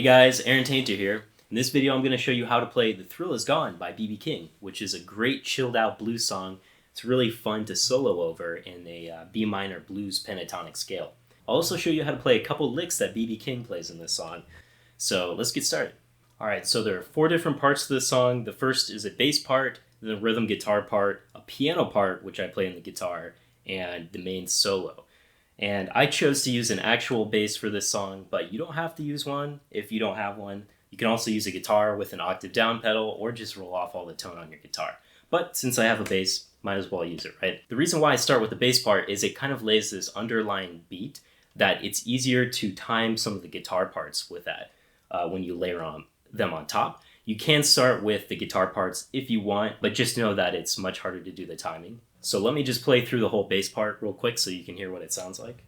guys, Aaron Tainter here. In this video I'm going to show you how to play The Thrill Is Gone by B.B. King, which is a great chilled out blues song. It's really fun to solo over in a B minor blues pentatonic scale. I'll also show you how to play a couple licks that B.B. King plays in this song. So let's get started. Alright, so there are 4 different parts to this song. The first is a bass part, the rhythm guitar part, a piano part, which I play on the guitar, and the main solo. And I chose to use an actual bass for this song, but you don't have to use one if you don't have one. You can also use a guitar with an octave down pedal or just roll off all the tone on your guitar. But since I have a bass, might as well use it, right? The reason why I start with the bass part is it kind of lays this underlying beat that it's easier to time some of the guitar parts with that when you layer them on top. You can start with the guitar parts if you want, but just know that it's much harder to do the timing. So let me just play through the whole bass part real quick so you can hear what it sounds like.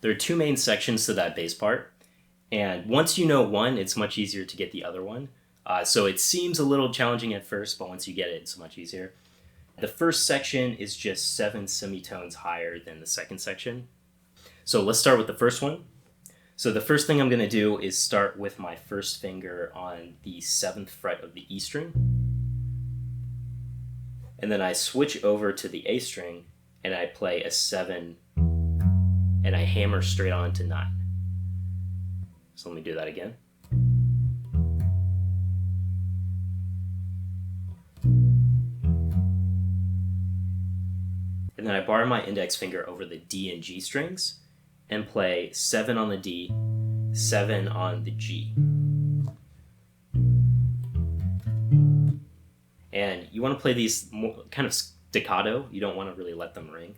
There are 2 main sections to that bass part, and once you know one, it's much easier to get the other one. So it seems a little challenging at first, but once you get it, it's much easier. The first section is just 7 semitones higher than the second section. So let's start with the first one. So the first thing I'm going to do is start with my first finger on the 7th fret of the E string. And then I switch over to the A string and I play a 7 and I hammer straight on to 9. So let me do that again. And then I bar my index finger over the D and G strings and play 7 on the D, 7 on the G. And you want to play these more, kind of staccato. You don't want to really let them ring.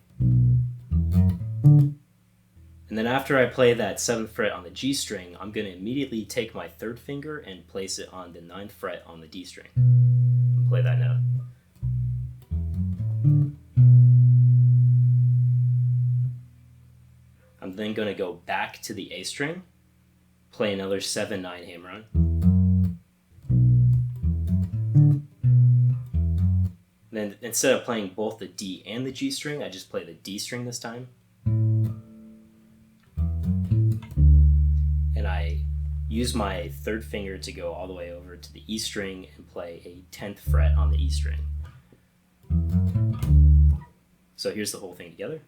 And then after I play that 7th fret on the G string, I'm going to immediately take my 3rd finger and place it on the 9th fret on the D string. And play that note. I'm then going to go back to the A string, play another 7-9 hammer on. And then instead of playing both the D and the G string, I just play the D string this time. And I use my 3rd finger to go all the way over to the E string and play a 10th fret on the E string. So here's the whole thing together.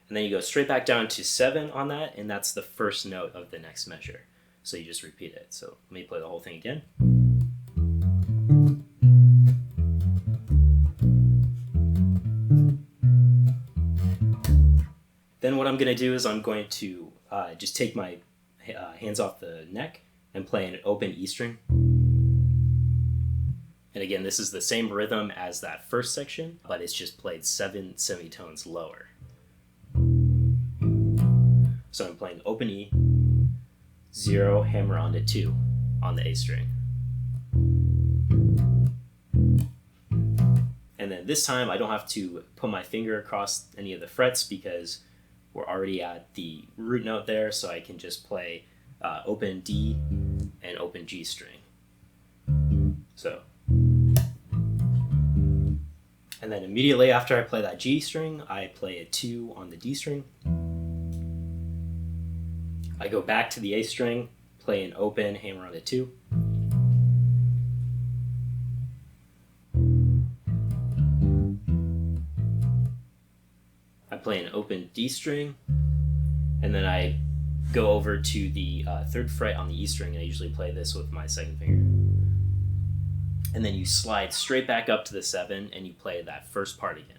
And then you go straight back down to 7 on that, and that's the first note of the next measure. So you just repeat it. So let me play the whole thing again. Then what I'm going to do is I'm going to just take my hands off the neck and play an open E string. And again, this is the same rhythm as that first section, but it's just played 7 semitones lower. So I'm playing open E, 0, hammer on to 2 on the A string. And then this time I don't have to put my finger across any of the frets because we're already at the root note there, so I can just play open D and open G string. So. And then immediately after I play that G string, I play a 2 on the D string. I go back to the A string, play an open, hammer on the 2. I play an open D string, and then I go over to the 3rd fret on the E string, and I usually play this with my 2nd finger. And then you slide straight back up to the 7, and you play that first part again.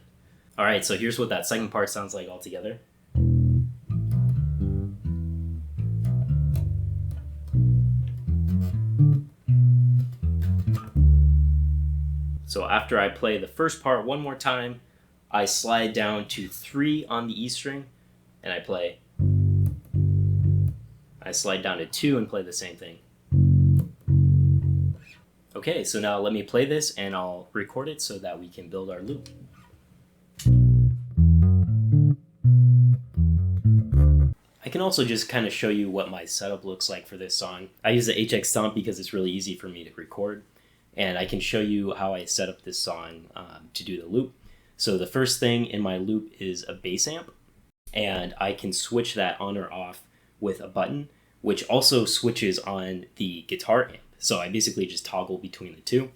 All right, so here's what that second part sounds like all together. So after I play the first part one more time, I slide down to 3 on the E string, and I play. I slide down to 2 and play the same thing. Okay, so now let me play this and I'll record it so that we can build our loop. can also just kind of show you what my setup looks like for this song. I use the HX Stomp because it's really easy for me to record, and I can show you how I set up this song to do the loop. So the first thing in my loop is a bass amp, and I can switch that on or off with a button, which also switches on the guitar amp. So I basically just toggle between the two.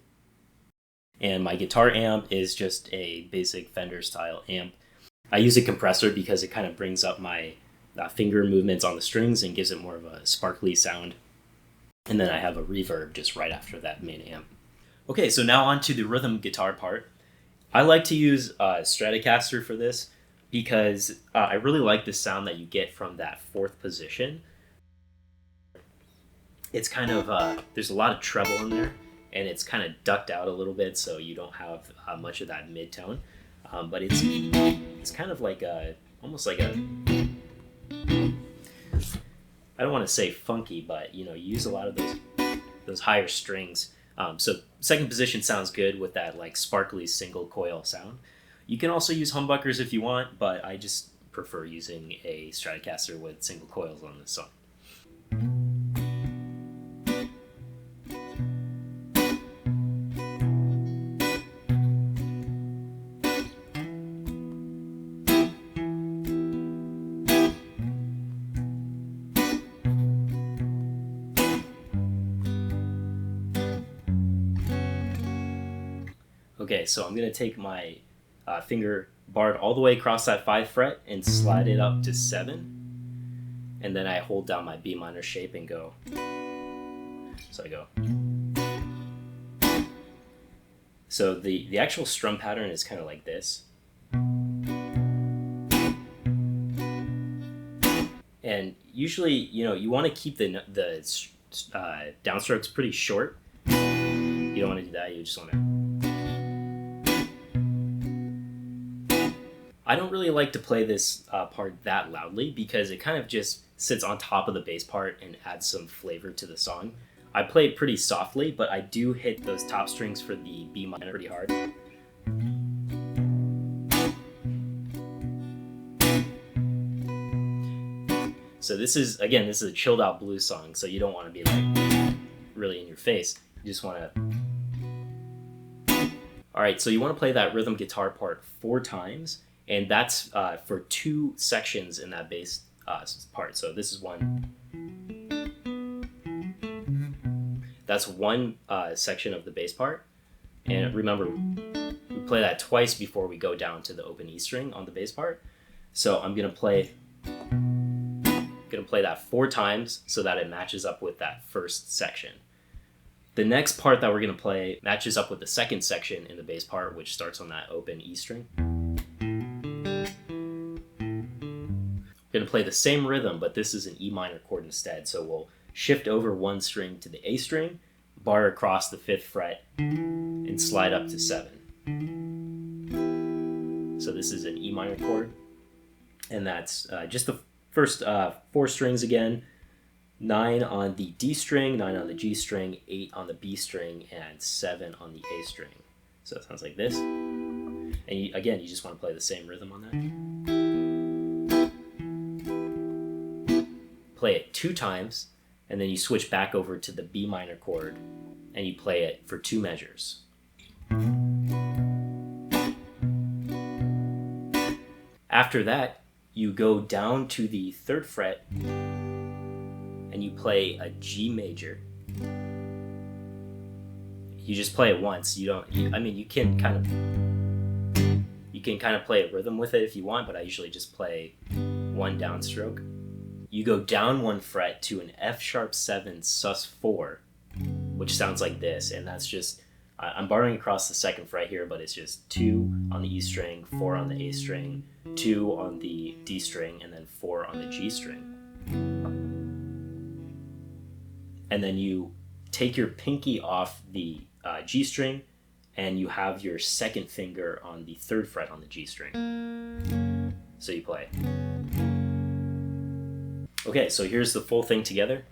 And my guitar amp is just a basic Fender style amp. I use a compressor because it kind of brings up my finger movements on the strings and gives it more of a sparkly sound. And then I have a reverb just right after that main amp. Okay, so now on to the rhythm guitar part. I like to use Stratocaster for this because I really like the sound that you get from that fourth position. It's kind of, there's a lot of treble in there, and it's kind of ducked out a little bit, so you don't have much of that mid-tone. But it's kind of like almost like a, I don't want to say funky, but you use a lot of those higher strings. So second position sounds good with that like sparkly single coil sound. You can also use humbuckers if you want, but I just prefer using a Stratocaster with single coils on this song. Okay, so I'm going to take my finger barred all the way across that 5th fret and slide it up to 7. And then I hold down my B minor shape and go. So I go. So the actual strum pattern is kind of like this. And usually, you want to keep the downstrokes pretty short. You don't want to do that, you just want to. I don't really like to play this part that loudly because it kind of just sits on top of the bass part and adds some flavor to the song. I play it pretty softly, but I do hit those top strings for the B minor pretty hard. So this is a chilled out blues song, so you don't want to be like really in your face. You just want to... Alright, so you want to play that rhythm guitar part 4 times. And that's for 2 sections in that bass part. So this is one. That's one section of the bass part. And remember, we play that twice before we go down to the open E string on the bass part. So I'm gonna play that 4 times so that it matches up with that first section. The next part that we're gonna play matches up with the second section in the bass part, which starts on that open E string. We're going to play the same rhythm, but this is an E minor chord instead. So we'll shift over 1 string to the A string, bar across the 5th fret, and slide up to 7. So this is an E minor chord. And that's just the first 4 strings again. 9 on the D string, 9 on the G string, 8 on the B string, and 7 on the A string. So it sounds like this. And again, you just want to play the same rhythm on that. Play it 2 times, and then you switch back over to the B minor chord, and you play it for 2 measures. After that, you go down to the 3rd fret, and you play a G major. You just play it once. You can kind of play a rhythm with it if you want, but I usually just play 1 downstroke. You go down 1 fret to an F sharp 7 sus 4, which sounds like this, and that's just, I'm barring across the 2nd fret here, but it's just 2 on the E string, 4 on the A string, 2 on the D string, and then 4 on the G string. And then you take your pinky off the G string, and you have your 2nd finger on the 3rd fret on the G string. So you play. Okay, so here's the full thing together.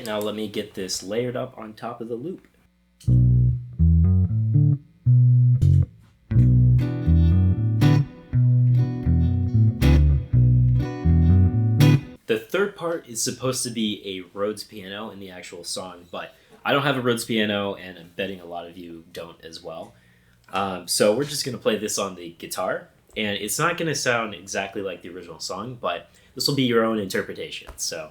Alright, now let me get this layered up on top of the loop. The third part is supposed to be a Rhodes piano in the actual song, but I don't have a Rhodes piano, and I'm betting a lot of you don't as well. So we're just going to play this on the guitar, and it's not going to sound exactly like the original song, but this will be your own interpretation, so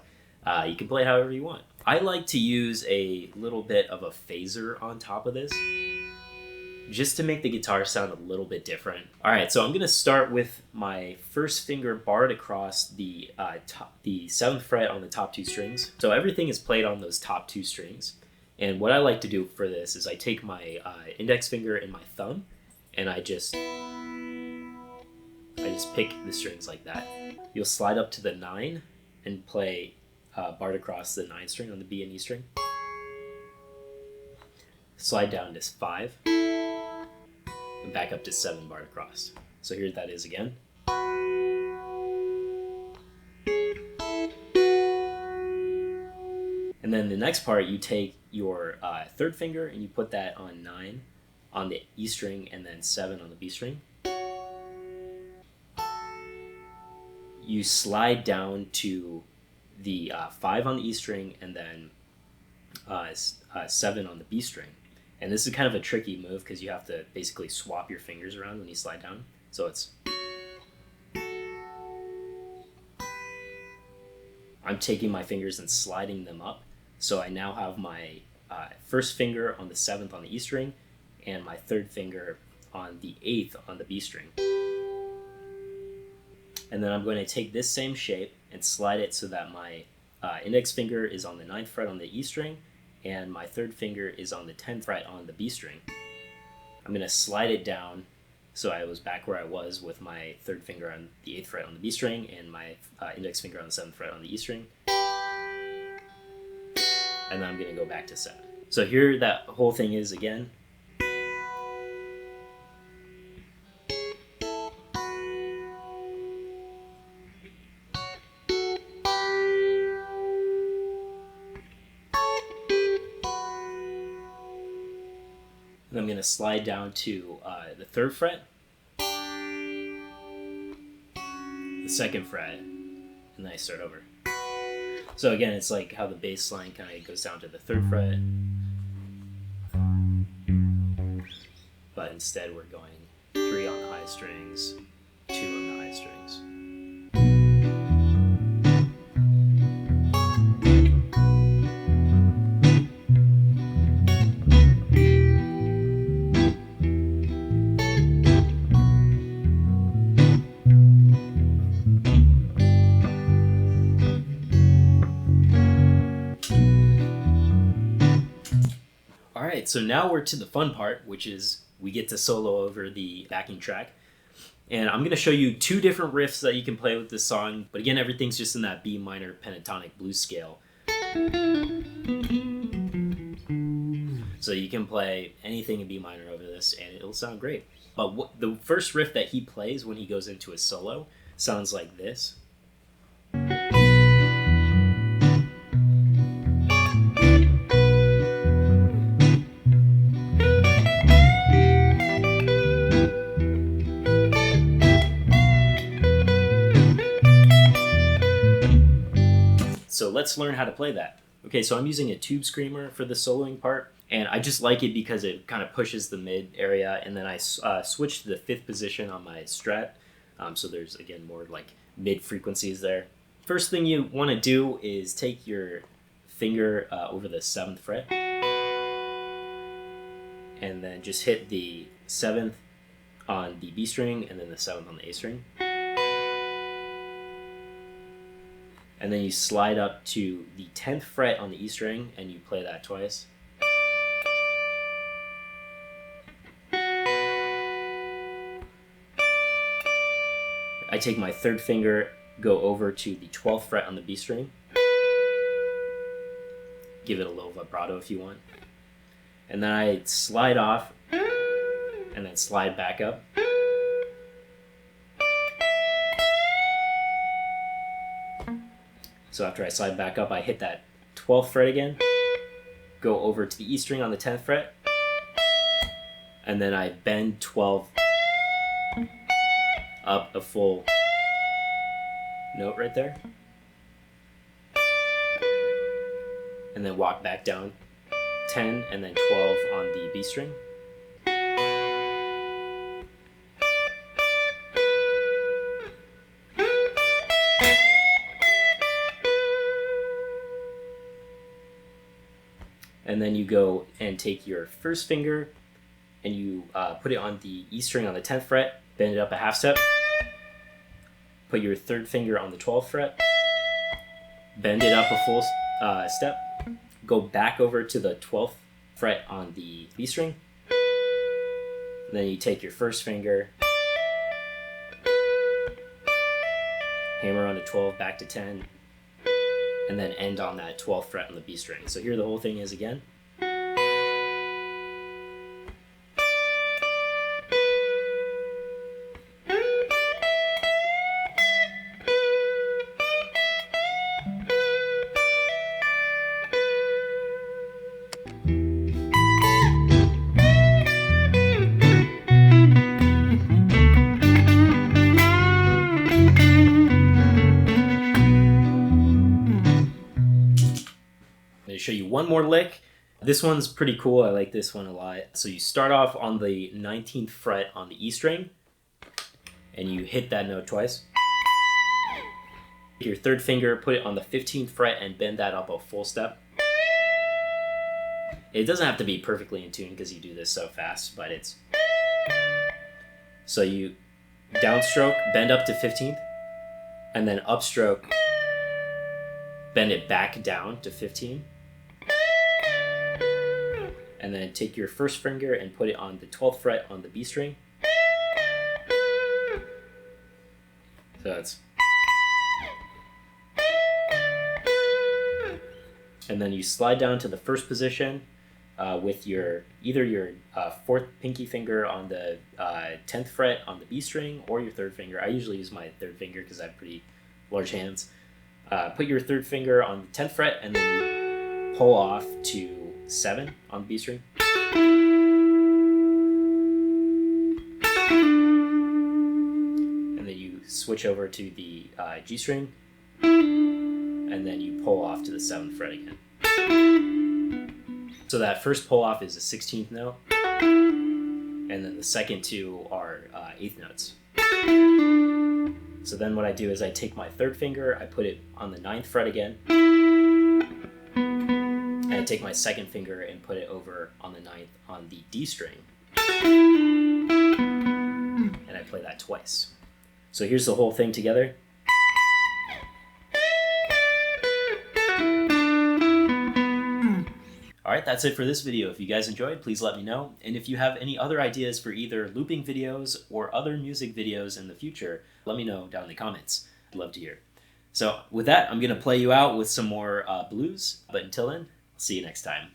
you can play however you want. I like to use a little bit of a phaser on top of this, just to make the guitar sound a little bit different. All right, so I'm gonna start with my first finger barred across the 7th fret on the top 2 strings. So everything is played on those top 2 strings. And what I like to do for this is I take my index finger and my thumb, and I just pick the strings like that. You'll slide up to the 9 and play barred across the 9 string on the B and E string. Slide down to 5. And back up to 7 barred across. So here that is again. And then the next part, you take your 3rd finger and you put that on 9 on the E string and then 7 on the B string. You slide down to the 5 on the E string and then 7 on the B string. And this is kind of a tricky move because you have to basically swap your fingers around when you slide down. So it's... I'm taking my fingers and sliding them up. So I now have my 1st finger on the 7th on the E string and my 3rd finger on the 8th on the B string. And then I'm going to take this same shape and slide it so that my index finger is on the 9th fret on the E string and my 3rd finger is on the 10th fret on the B string. I'm going to slide it down so I was back where I was with my 3rd finger on the 8th fret on the B string and my index finger on the 7th fret on the E string. And then I'm going to go back to 7. So here that whole thing is again. And I'm going to slide down to the 3rd fret, the 2nd fret, and then I start over. So again, it's like how the bass line kind of goes down to the 3rd fret, but instead we're going 3 on the high strings, 2 on the high strings. Alright, so now we're to the fun part, which is we get to solo over the backing track. And I'm going to show you 2 different riffs that you can play with this song, but again, everything's just in that B minor pentatonic blues scale. So you can play anything in B minor over this and it'll sound great. But the first riff that he plays when he goes into a solo sounds like this. So let's learn how to play that. Okay, so I'm using a tube screamer for the soloing part, and I just like it because it kind of pushes the mid area, and then I switch to the 5th position on my Strat, so there's, again, more like mid frequencies there. First thing you want to do is take your finger over the 7th fret, and then just hit the 7th on the B string, and then the 7th on the A string. And then you slide up to the 10th fret on the E string and you play that twice. I take my 3rd finger, go over to the 12th fret on the B string. Give it a little vibrato if you want. And then I slide off and then slide back up. So after I slide back up, I hit that 12th fret again, go over to the E string on the 10th fret, and then I bend 12 up a full note right there, and then walk back down 10 and then 12 on the B string. And then you go and take your first finger and you put it on the E string on the 10th fret, bend it up a half step, put your third finger on the 12th fret, bend it up a full step, go back over to the 12th fret on the B string, and then you take your first finger, hammer on the 12 back to 10, and then end on that 12th fret on the B string. So here the whole thing is again. Show you one more lick. This one's pretty cool. I like this one a lot. So you start off on the 19th fret on the E string and you hit that note twice. Take your third finger, put it on the 15th fret and bend that up a full step. It doesn't have to be perfectly in tune because you do this so fast, but it's... So you downstroke, bend up to 15th, and then upstroke, bend it back down to 15. And then take your first finger and put it on the 12th fret on the B string. So that's... And then you slide down to the first position with your either your fourth pinky finger on the 10th fret on the B string or your third finger. I usually use my third finger because I have pretty large hands. Put your third finger on the 10th fret and then you pull off to 7 on the B string. And then you switch over to the G string and then you pull off to the 7th fret again. So that first pull off is a 16th note and then the second two are 8th notes. So then what I do is I take my third finger, I put it on the 9th fret again, and I take my second finger and put it over on the 9th on the D string, and I play that twice. So here's the whole thing together. Alright, that's it for this video. If you guys enjoyed, please let me know. And if you have any other ideas for either looping videos or other music videos in the future, let me know down in the comments. I'd love to hear. So with that, I'm going to play you out with some more blues. But until then, see you next time.